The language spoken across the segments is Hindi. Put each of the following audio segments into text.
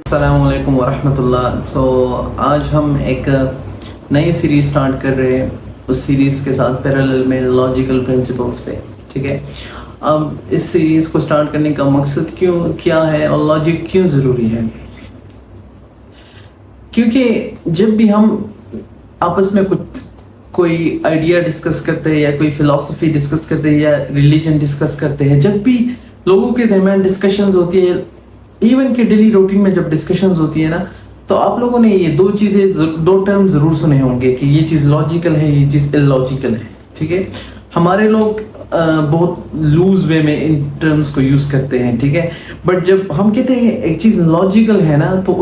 अस्सलाम वालेकुम वरहमतुल्लाह। आज हम एक नई सीरीज़ स्टार्ट कर रहे हैं। उस सीरीज़ के साथ पैरेलल में लॉजिकल प्रिंसिपल्स पे, ठीक है। अब इस सीरीज़ को स्टार्ट करने का मकसद क्या है और लॉजिक क्यों ज़रूरी है, क्योंकि जब भी हम आपस में कोई आइडिया डिस्कस करते हैं या कोई फ़िलासफ़ी डिस्कस करते हैं या रिलीजन डिस्कस करते हैं, जब भी लोगों के दरमियान डिस्कशंस होती है, इवन के डेली रूटीन में जब डिस्कशंस होती है ना, तो आप लोगों ने ये दो टर्म ज़रूर सुने होंगे कि ये चीज़ लॉजिकल है, ये चीज़ इलॉजिकल है, ठीक है। हमारे लोग बहुत लूज वे में इन टर्म्स को यूज़ करते हैं, ठीक है। बट जब हम कहते हैं एक चीज़ लॉजिकल है ना, तो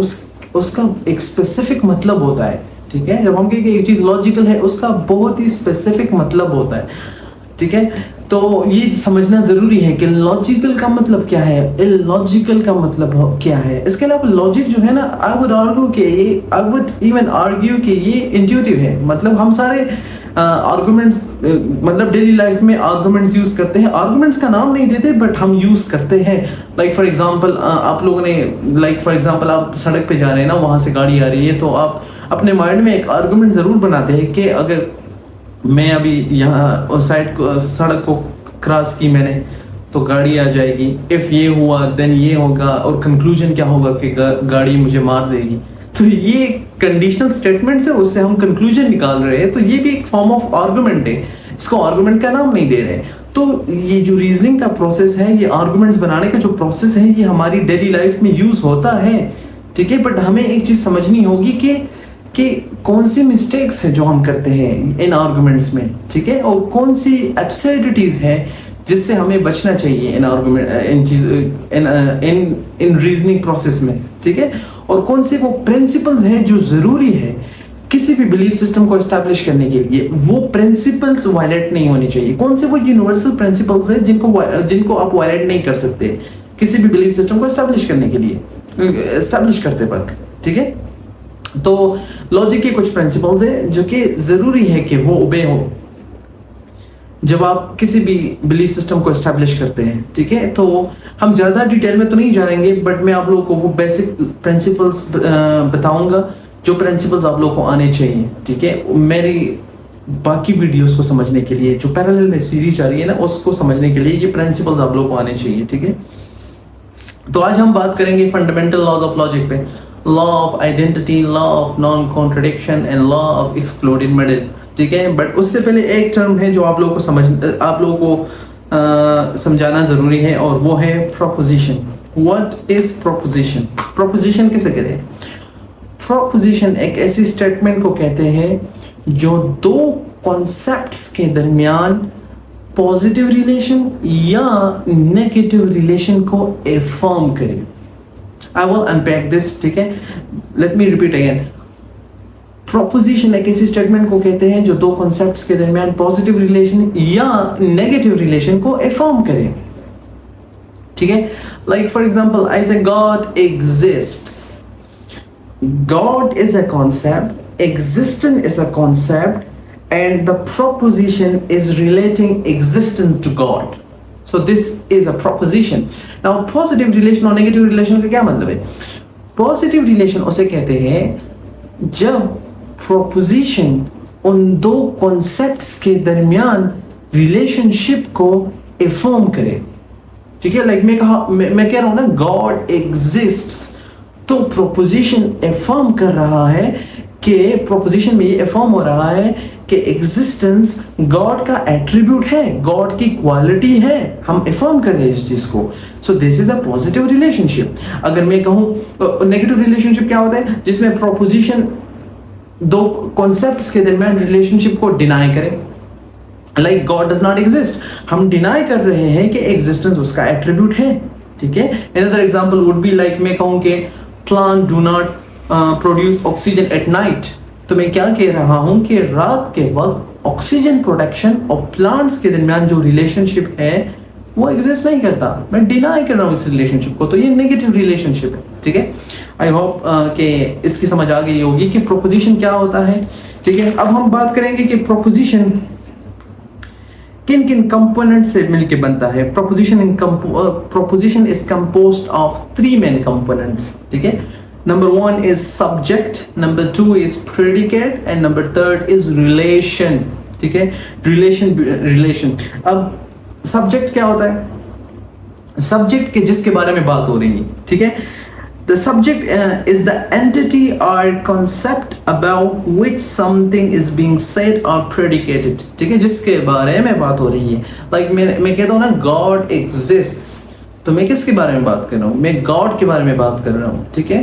उसका एक स्पेसिफिक मतलब होता है, ठीक है। जब हम कहते हैं एक चीज़ लॉजिकल है, उसका बहुत ही स्पेसिफिक मतलब होता है, ठीक है। तो ये समझना ज़रूरी है कि लॉजिकल का मतलब क्या है, इलॉजिकल का मतलब क्या है। इसके अलावा लॉजिक जो है ना, आई वुड इवन आर्ग्यू कि ये इंट्यूटिव है। मतलब हम सारे आर्गुमेंट्स मतलब डेली लाइफ में आर्गुमेंट्स यूज़ करते हैं। आर्गुमेंट्स का नाम नहीं देते, बट हम यूज़ करते हैं। लाइक फॉर एग्जांपल आप लोगों ने आप सड़क पे जा रहे हैं ना, वहाँ से गाड़ी आ रही है, तो आप अपने माइंड में एक आर्गुमेंट ज़रूर बनाते हैं कि अगर मैं अभी यहाँ उस सड़क को क्रॉस की मैंने, तो गाड़ी आ जाएगी। इफ़ ये हुआ देन ये होगा, और कंक्लूजन क्या होगा कि गाड़ी मुझे मार देगी। तो ये कंडीशनल स्टेटमेंट्स है, उससे हम कंक्लूजन निकाल रहे हैं। तो ये भी एक फॉर्म ऑफ आर्गुमेंट है, इसको आर्गुमेंट का नाम नहीं दे रहे। तो ये जो रीजनिंग का प्रोसेस है, ये आर्गुमेंट्स बनाने का जो प्रोसेस है, ये हमारी डेली लाइफ में यूज होता है, ठीक है। बट हमें एक चीज़ समझनी होगी कि कौन सी मिस्टेक्स है जो हम करते हैं इन आर्गुमेंट्स में, ठीक है, और कौन सी एब्सर्डिटीज है जिससे हमें बचना चाहिए इन रीजनिंग प्रोसेस में, ठीक है। और कौन से वो प्रिंसिपल्स हैं जो ज़रूरी है किसी भी बिलीफ सिस्टम को एस्टैब्लिश करने के लिए। वो प्रिंसिपल्स वायलेट नहीं होने चाहिए। कौन से वो यूनिवर्सल प्रिंसिपल्स हैं जिनको आप वायलेट नहीं कर सकते किसी भी बिलीफ सिस्टम को एस्टैब्लिश करने के लिए, एस्टैब्लिश करते वक्त, ठीक है। तो लॉजिक के कुछ प्रिंसिपल्स हैं जो कि ज़रूरी है कि वो ओबे हो जब आप किसी भी बिलीफ सिस्टम को एस्टैब्लिश करते हैं, ठीक है। तो हम ज़्यादा डिटेल में तो नहीं जाएंगे, बट मैं आप लोगों को वो बेसिक प्रिंसिपल्स बताऊंगा जो प्रिंसिपल्स आप लोगों को आने चाहिए, ठीक है। मेरी बाकी वीडियोस को समझने के लिए, जो पैरेलल में सीरीज आ रही है ना, उसको समझने के लिए ये प्रिंसिपल्स आप लोगों को आने चाहिए, ठीक है। तो आज हम बात करेंगे फंडामेंटल लॉज ऑफ लॉजिक पे, law of identity, law of non contradiction and law of excluded middle, ठीक है। बट उससे पहले एक टर्म है जो आप लोगों को समझाना जरूरी है, और वो है proposition. What is proposition? Proposition किसे कहते हैं? प्रोपोजिशन एक ऐसी स्टेटमेंट को कहते हैं जो दो कॉन्सेप्ट्स के दरमियान पॉजिटिव रिलेशन या नेगेटिव रिलेशन को एफर्म करे। I will unpack this, ठीक है। Let me repeat again. Proposition एक ऐसी स्टेटमेंट को कहते हैं जो दो कॉन्सेप्ट्स के दरमियान पॉजिटिव रिलेशन या नेगेटिव रिलेशन को एफर्म करे, ठीक है। Like for example, I say God exists. God is a concept, existence is a concept, and the proposition is relating existence to God. So this is a proposition. Now positive relation और negative relation का क्या मतलब है? Positive relation उसे कहते हैं जब proposition उन दो concepts के दरमियान relationship को affirm करे, ठीक है। Like मैं कह रहा हूँ ना, God exists, तो proposition affirm कर रहा है कि proposition में ये affirm हो रहा है कि एग्जिस्टेंस गॉड का एट्रीब्यूट है, गॉड की क्वालिटी है, हम एफर्म कर रहे हैं इस चीज को। So this is the positive relationship. अगर मैं कहूँ नेगेटिव रिलेशनशिप क्या होता है, जिसमें प्रोपोजिशन दो कॉन्सेप्ट्स के दरमियान रिलेशनशिप को डिनाई करे। Like God does not exist, हम डिनाई कर रहे हैं कि एग्जिस्टेंस उसका एट्रीब्यूट है, ठीक है। Another example would be like मैं कहूँ कि plant do not produce oxygen at night, तो मैं क्या कह रहा हूं कि रात के वक्त ऑक्सीजन प्रोडक्शन और प्लांट्स के दरमियान जो रिलेशनशिप है वो एग्जिस्ट नहीं करता, मैं डिनाई कर रहा हूं इस रिलेशनशिप को। तो ये नेगेटिव रिलेशनशिप है, ठीक है। आई होप कि इसकी समझ आ गई होगी कि प्रोपोजिशन क्या होता है, ठीक है। अब हम बात करेंगे कि प्रोपोजिशन किन किन कंपोनेंट से मिलके बनता है। Proposition is composed of 3 main components, ठीक है। Number one is subject, number two is predicate, and number third is relation. ठीक है, relation. अब subject क्या होता है? Subject के जिसके बारे में बात हो रही है, ठीक है. The subject is the entity or concept about which something is being said or predicated. ठीक है, जिसके बारे में बात हो रही है. Like मैं कहता हूँ ना God exists, तो मैं किसके बारे में बात कर रहा हूँ? मैं God के बारे में बात कर रहा हूँ. ठीक है,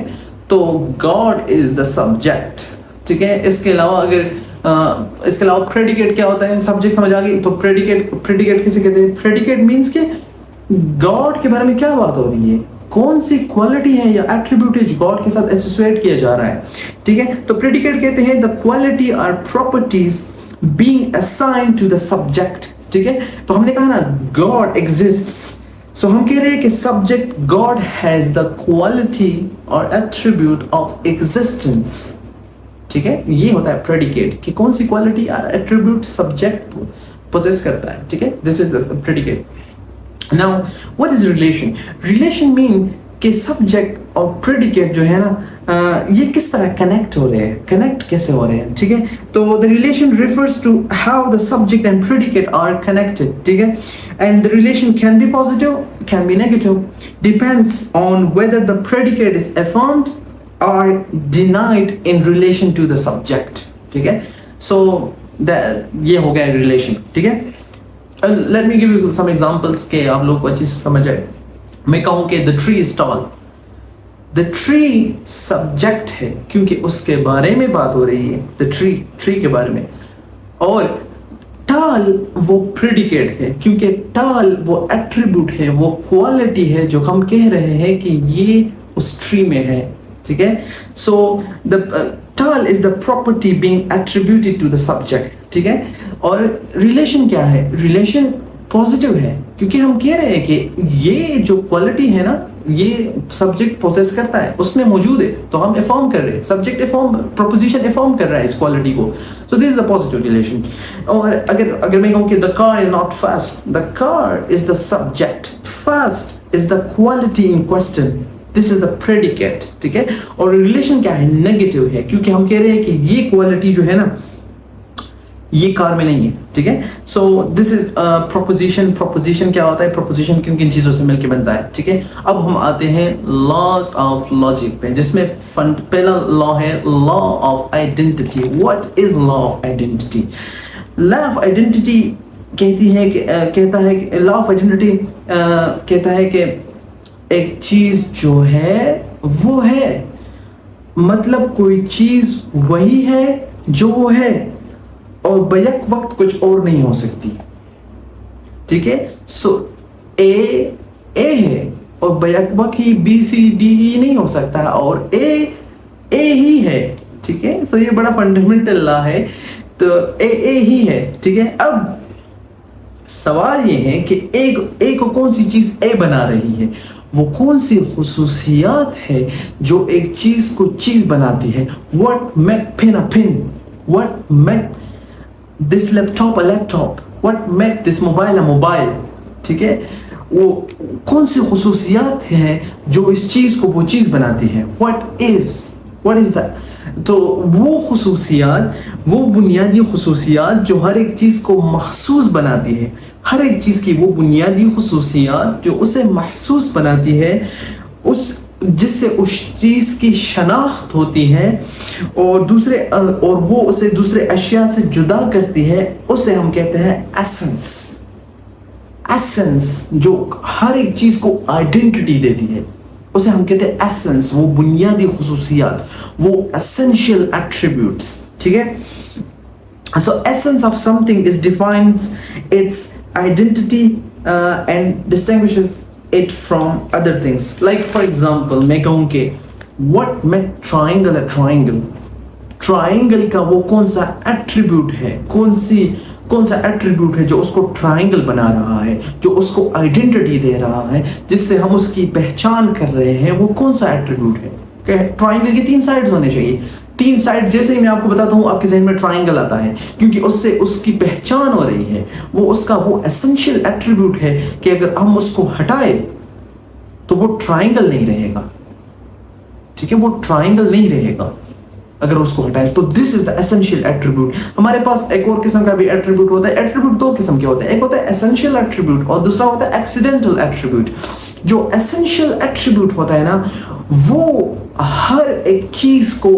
तो God is the subject. ठीक है, इसके अलावा predicate क्या होता है? Subject समझ आ गई? तो predicate किसे कहते हैं? Predicate means कि God के बारे में क्या बात हो रही है, कौन सी क्वालिटी है या एट्रीब्यूट है जो गॉड के साथ एसोसिएट किया जा रहा है. ठीक है, तो प्रेडिकेट कहते हैं द क्वालिटी और properties being assigned to the subject. ठीक है, तो हमने कहा ना गॉड एग्जिस्ट्स, सो हम कह रहे हैं कि subject God has the quality और एट्रीब्यूट ऑफ एग्जिस्टेंस. ठीक है, ये होता है प्रेडिकेट कि कौन सी क्वालिटी और एट्रीब्यूट सब्जेक्ट पोजेस करता है. ठीक है, this is the predicate. Now, what is relation? Relation mean कि subject और predicate जो है ना ये किस तरह connect हो रहे हैं, connect कैसे हो रहे हैं. ठीक है, तो the relation refers to how the subject and predicate are connected. ठीक है, and the relation can be positive, can be negative, depends on whether the predicate is affirmed or denied in relation to the subject. ठीक है, so ये हो गया relation. ठीक है, let me give you some examples के आप लोग को अच्छी से समझ आए. मैं कहूँ कि the tree is tall. The tree subject है क्योंकि उसके बारे में बात हो रही है, the tree के बारे में. और tall वो predicate है क्योंकि tall वो attribute है, वो quality है जो हम कह रहे हैं कि ये उस tree में है. ठीक है, so the tall is the property being attributed to the subject. ठीक है, और रिलेशन क्या है? रिलेशन पॉजिटिव है क्योंकि हम कह रहे हैं कि ये जो क्वालिटी है ना ये सब्जेक्ट पोजेस करता है, उसमें मौजूद है, तो हम अफर्म कर रहे हैं, सब्जेक्ट अफर्म, प्रोपोजिशन अफर्म कर रहा है इस क्वालिटी को. So this is the positive relation. और अगर मैं कहूँ कि the car is not fast, the car is the subject, fast is the quality in question, this is the predicate. ठीक है, और रिलेशन क्या है? नेगेटिव है क्योंकि हम कह रहे हैं कि ये क्वालिटी जो है ना ये कार में नहीं है. ठीक है, so this is proposition. Proposition क्या होता है? प्रोपोजिशन किन किन चीजों से मिलकर बनता है. ठीक है, अब हम आते हैं लॉज ऑफ लॉजिक पे, जिसमें पहला लॉ है law of identity. What is law of identity? Law of identity law of identity कहता है कि एक चीज जो है वो है, मतलब कोई चीज वही है जो वो है और बैक वक्त कुछ और नहीं हो सकती. ठीक है, सो ए है और बैक वक्त ही बी सी डी ई नहीं हो सकता और ए ही है. ठीक है, सो ये बड़ा फंडामेंटल लॉ है, तो ए ही है. ठीक है, अब सवाल ये है कि ए को कौन सी चीज ए बना रही है, वो कौन सी खुसूसियात है जो एक चीज को चीज बनाती है. What make pen a pen, what make this laptop a laptop, what make this mobile a mobile. ठीक है, वो कौन सी खुसूसियात हैं जो इस चीज को वो चीज बनाती है. what is that? तो वो खुसूसियात, वो बुनियादी खुसूसियात जो हर एक चीज को महसूस बनाती है, हर एक चीज की वो बुनियादी खुसूसियात जो उसे महसूस बनाती है, उस जिससे उस चीज की शनाख्त होती है और वो उसे दूसरे अशिया से जुदा करती है, उसे हम कहते हैं एसेंस. एसेंस जो हर एक चीज को आइडेंटिटी देती है उसे हम कहते हैं एसेंस, वो बुनियादी खुसूसियात, वो एसेंशियल एट्रीब्यूट्स. ठीक है, so essence of something is defines its identity and distinguishes it from other things. Like for example, मैं कहूँ कि what make triangle a triangle? Triangle का वो कौन सा attribute है, कौन सा attribute है जो उसको triangle बना रहा है, जो उसको identity दे रहा है, जिससे हम उसकी पहचान कर रहे हैं, वो कौन सा attribute है? ट्राइंगल के 3 साइड्स होने चाहिए. 3 साइड जैसे ही मैं आपको बताता हूँ आपके जहन में ट्राइंगल आता है क्योंकि उससे उसकी पहचान हो रही है, वो उसका वो एसेंशियल एट्रीब्यूट है कि अगर हम उसको हटाए तो वो ट्राइंगल नहीं रहेगा. ठीक है, वो ट्राइंगल नहीं रहेगा अगर उसको हटाए। तो this is the essential attribute. हमारे पास एक और किस्म का भी एट्रीब्यूट होता है। एट्रीब्यूट दो किस्म के होते हैं, एक होता है एसेंशियल एट्रीब्यूट और दूसरा होता है एक्सीडेंटल एट्रीब्यूट। जो एसेंशियल एट्रीब्यूट होता है ना, वो हर एक चीज को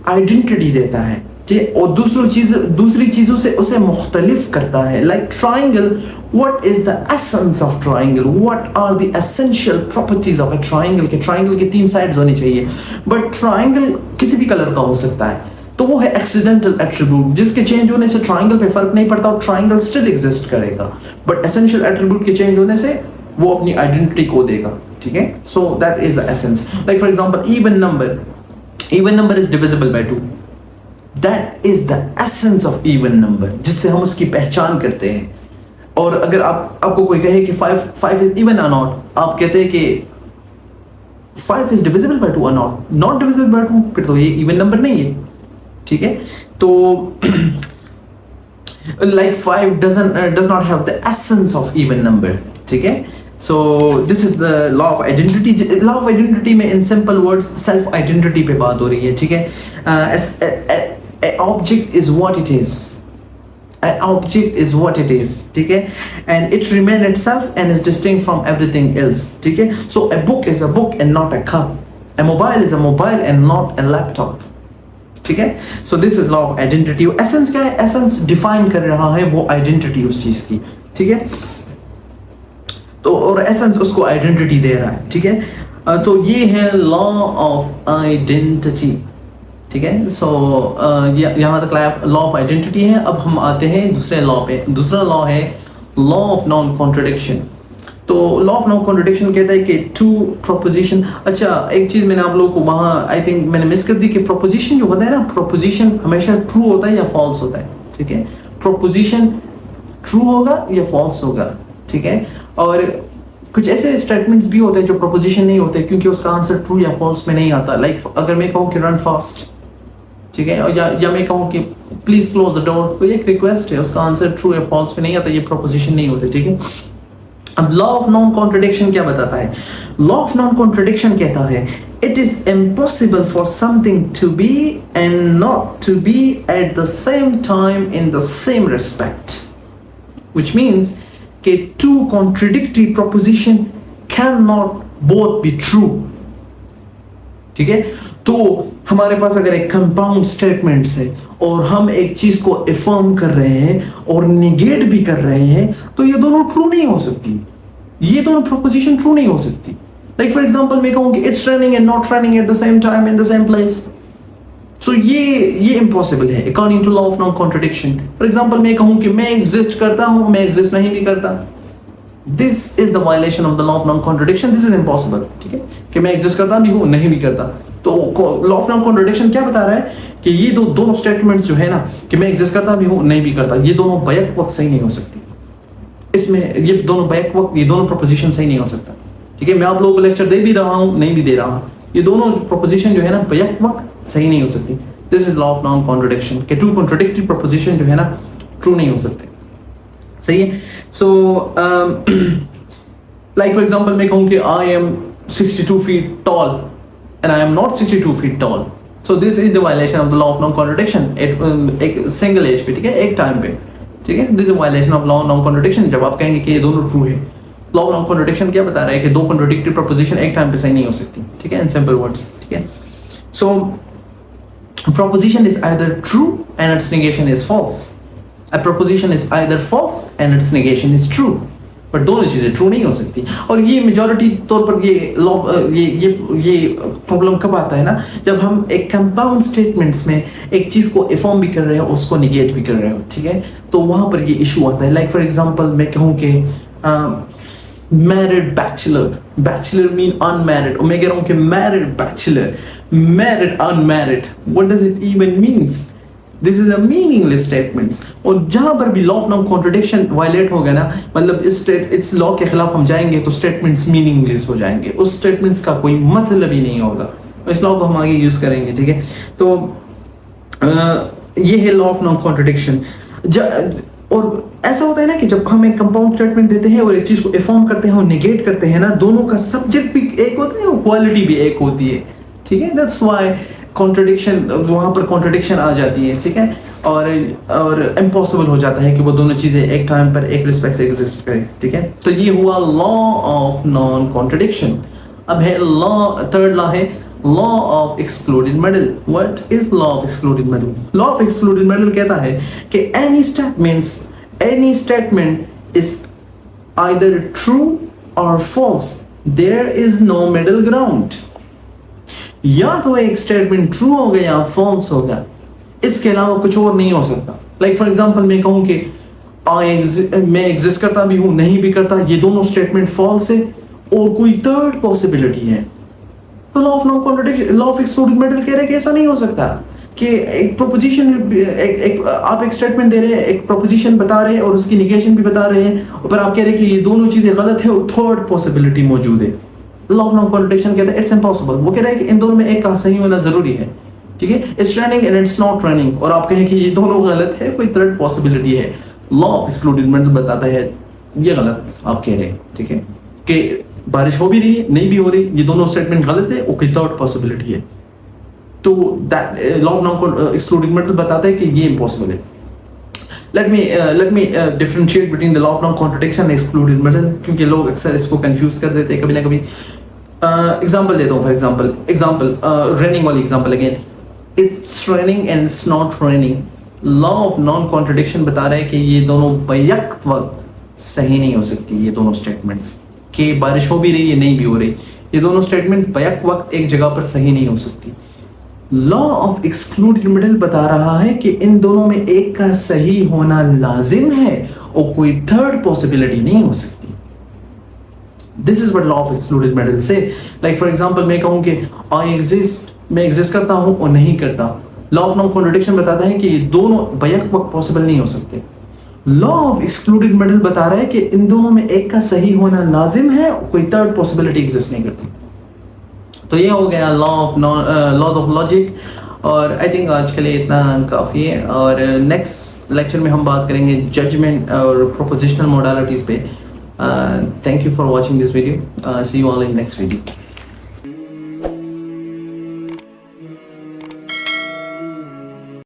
आइडेंटिटी देता है, ठीक, और दूसरी चीजों से उसे मुख्तलिफ करता है। Like triangle, what is the essence of triangle, what are the essential properties of a triangle, के ट्राइंगल के 3 साइड्स होनी चाहिए, बट ट्राइंगल किसी भी कलर का हो सकता है, तो वो है एक्सीडेंटल एट्रीब्यूट, जिसके चेंज होने से ट्राइंगल पे फर्क नहीं पड़ता और ट्राइंगल स्टिल एग्जिस्ट करेगा, बट एसेंशियल एट्रीब्यूट के चेंज होने से वो अपनी आइडेंटिटी को देगा, ठीक है। So that is the essence. Like for example even number is divisible by 2, that is the essence of even number, जिससे हम उसकी पहचान करते हैं। और अगर आपको कोई कहे कि 5 इज इवन और नॉट, आप कहते हैं कि 5 इज डिविजिबल बाय 2 और नॉट डिविजिबल बाय 2, फिर तो ये इवन नंबर नहीं है, ठीक है। तो like 5 does not have the essence of even number, ठीक है। So this is the law of identity. Law of identity में in simple words self identity पे बात हो रही है, ठीक है। An object is what it is. An object is what it is, ठीक है, and it remains itself and is distinct from everything else, ठीक है। So a book is a book and not a cup. A mobile is a mobile and not a laptop, ठीक है। So this is law of identity. Essence क्या है? Essence define कर रहा है वो identity उस चीज की, ठीक है। तो और essence उसको identity दे रहा है, ठीक है। तो ये है law of identity, ठीक है। सो यहाँ तक लॉ ऑफ आइडेंटिटी है। अब हम आते हैं दूसरे लॉ पे। दूसरा लॉ है लॉ ऑफ नॉन कॉन्ट्रडिक्शन। तो लॉ ऑफ नॉन कॉन्ट्रडिक्शन कहता है कि टू प्रोपोजिशन, अच्छा एक चीज मैंने आप लोगों को वहाँ आई थिंक मैंने मिस कर दी कि प्रोपोजिशन जो होता है ना, प्रोपोजिशन हमेशा ट्रू होता है या फॉल्स होता है, ठीक है। प्रोपोजिशन ट्रू होगा या फॉल्स होगा, ठीक है। और कुछ ऐसे स्टेटमेंट्स भी होते हैं जो प्रोपोजिशन नहीं होते क्योंकि उसका आंसर ट्रू या फॉल्स में नहीं आता। लाइक अगर मैं कहूँ कि रन फास्ट, ठीक है, और या मैं कहूँ कि प्लीज क्लोज द डोर, तो ये एक रिक्वेस्ट है, उसका आंसर ट्रू या फॉल्स में नहीं आता, ये प्रोपोजिशन नहीं होते, ठीक है। अब लॉ ऑफ नॉन कॉन्ट्रडिक्शन क्या बताता है? लॉ ऑफ नॉन कॉन्ट्रडिक्शन कहता है it is impossible for something to be and not to be at the same time in the same respect, which means कि two contradictory proposition cannot both be true, ठीक है। तो हमारे पास अगर एक कंपाउंड स्टेटमेंट्स है और हम एक चीज को अफर्म कर रहे हैं और निगेट भी कर रहे हैं, तो ये दोनों ट्रू नहीं हो सकती, ये दोनों प्रोपोजिशन ट्रू नहीं हो सकती। लाइक फॉर एग्जांपल मैं कहूं कि it's running and not running at the same time in the same place, so ये इम्पॉसिबल है according to law of non contradiction. For example मैं कहूं कि मैं एग्जिस्ट करता हूं, मैं एग्जिस्ट नहीं भी करता, this is the violation of the law of non contradiction, this is impossible, ठीक है, कि मैं एग्जिस्ट करता भी हूं नहीं भी करता। तो लॉ ऑफ नॉन कॉन्ट्रडिक्शन क्या बता रहा है कि ये दोनों स्टेटमेंट्स जो है ना, कि मैं एग्जिस्ट करता भी हूं नहीं भी करता, ये दोनों बैक वक्त सही नहीं हो सकती। इसमें ये दोनों बैक वक्त, ये दोनों प्रोपोजिशन सही नहीं हो सकता, ठीक है। मैं आप लोगों को लेक्चर दे भी रहा हूं, नहीं भी दे रहा हूं, ये दोनों प्रोपोजिशन जो है ना बैक वक्त सही नहीं हो सकती। This is law of non contradiction कि टू कॉन्ट्रडिक्टरी प्रोपोजिशन जो है ना ट्रू नहीं हो सकते, सही है। सो लाइक फॉर एग्जांपल मैं कहूं कि I am 62 feet tall and I am not 62 feet tall, so this is the violation of the law of non contradiction एक सिंगल एज पे, ठीक है, एक टाइम पे, ठीक है। This is violation of law of non contradiction. जब आप कहेंगे कि ये दोनों ट्रू है, लॉ ऑफ नॉन कॉन्ट्रडिक्शन क्या बता रहा है कि दो कॉन्ट्रडिक्टरी प्रोपोजिशन एक टाइम पे सही नहीं हो सकती, ठीक है, इन सिंपल वर्ड्स, ठीक है। सो proposition is either true and its negation is false, a proposition is either false and its negation is true, but दोनों चीजें ट्रू नहीं हो सकती। और ये मेजॉरिटी तौर पर ये लॉ ये प्रॉब्लम कब आता है ना, जब हम एक कंपाउंड स्टेटमेंट्स में एक चीज को अफर्म भी कर रहे हो, उसको निगेट भी कर रहे हो, ठीक है, तो वहां पर ये इशू आता है। लाइक फॉर एग्जांपल मैं कहूं कि married bachelor, bachelor mean unmarried, और मैं कह रहा हूं कि married bachelor, married unmarried, what does it even means? This is a meaningless statements. और जहां पर भी law of non contradiction violate हो गया ना, मतलब इस लॉ के खिलाफ हम जाएंगे तो स्टेटमेंट्स मीनिंगलेस हो जाएंगे, उस स्टेटमेंट्स का कोई मतलब ही नहीं होगा। इस लॉ को हम आगे यूज करेंगे, ठीक है। तो ये है लॉ ऑफ नॉन कॉन्ट्रडिक्शन। और ऐसा होता है ना कि जब हम एक कंपाउंड स्टेटमेंट देते हैं और एक चीज को अफर्म करते हैं और निगेट करते हैं ना, दोनों का सब्जेक्ट भी एक होता है और क्वालिटी भी एक होती है, ठीक है, दैट्स व्हाई कॉन्ट्रडिक्शन, वहां पर कॉन्ट्रडिक्शन आ जाती है, ठीक है, और इम्पॉसिबल हो जाता है कि वो दोनों चीजें एक टाइम पर एक रिस्पेक्ट से एग्जिस्ट करें, ठीक है। तो ये हुआ लॉ ऑफ नॉन कॉन्ट्रडिक्शन। अब है लॉ, थर्ड लॉ है law of excluded middle. What is law of excluded middle? Law of excluded middle कहता है कि any statement is either true और false, there is no middle ground. या तो एक स्टेटमेंट ट्रू होगा या फॉल्स होगा, इसके अलावा कुछ और नहीं हो सकता। लाइक फॉर एग्जांपल मैं कहूं कि मैं एग्जिस्ट करता भी हूं, नहीं भी करता, ये दोनों स्टेटमेंट फॉल्स है और कोई थर्ड पॉसिबिलिटी है, तो law of non contradiction, law of excluded middle कह रहे कि ऐसा नहीं हो सकता कि एक प्रोपोजिशन, आप एक स्टेटमेंट दे रहे हैं, एक प्रोपोजिशन बता रहे हैं और उसकी निगेशन भी बता रहे हैं, और पर आप कह रहे हैं कि ये दोनों चीजें गलत है और थर्ड पॉसिबिलिटी मौजूद है। लॉ ऑफ नॉन कॉन्ट्रडिक्शन कहता है इट्स इम्पॉसिबल। वो कह रहा है कि इन दोनों में एक का सही होना जरूरी है, ठीक है, it's running and it's not running, और आप कहें कि ये दोनों गलत है, कोई थर्ड पॉसिबिलिटी है। लॉ ऑफ एक्सक्लूडेड मिडल बताता है ये गलत आप कह रहे हैं, ठीक है, कि बारिश हो भी रही है, नहीं भी हो रही, ये दोनों स्टेटमेंट गलत है और कोई थर्ड पॉसिबिलिटी है। तो law of non excluded middle बताता है कि ये इम्पॉसिबल है। let me differentiate between the law of non-contradiction and excluded middle, क्योंकि लोग अक्सर इसको कंफ्यूज कर देते हैं कभी ना कभी। एग्जांपल देता हूँ, फॉर एग्जांपल रेनिंग वाली example again, it's raining and it's not raining. Law of non contradiction बता रहा है कि ये दोनों बैक वक्त सही नहीं हो सकती, ये दोनों स्टेटमेंट्स, कि बारिश हो भी रही है, नहीं भी हो रही, ये दोनों स्टेटमेंट्स बैक वक्त एक जगह पर सही नहीं हो सकती। लॉ ऑफ एक्सक्लूडेड मिडल बता रहा है कि इन दोनों में एक का सही होना लाजिम है और कोई थर्ड पॉसिबिलिटी नहीं हो सकती। This is what law of excluded middle से। लाइक फॉर एग्जांपल मैं कहूं कि आई एग्जिस्ट, मैं एग्जिस्ट करता हूं और नहीं करता, लॉ ऑफ नॉन कॉन्ट्रडिक्शन बताता है कि ये दोनों बैक वक्त पॉसिबल नहीं हो सकते। लॉ ऑफ एक्सक्लूडेड मिडल बता रहा है कि इन दोनों में एक का सही होना लाजिम है, कोई थर्ड पॉसिबिलिटी एग्जिस्ट नहीं करती। तो ये हो गया लॉज ऑफ लॉजिक, और आई थिंक आज के लिए इतना काफ़ी है। और नेक्स्ट लेक्चर में हम बात करेंगे जजमेंट और प्रोपोजिशनल मोडालिटीज़ पे। Thank you for watching this video, see you all in next video.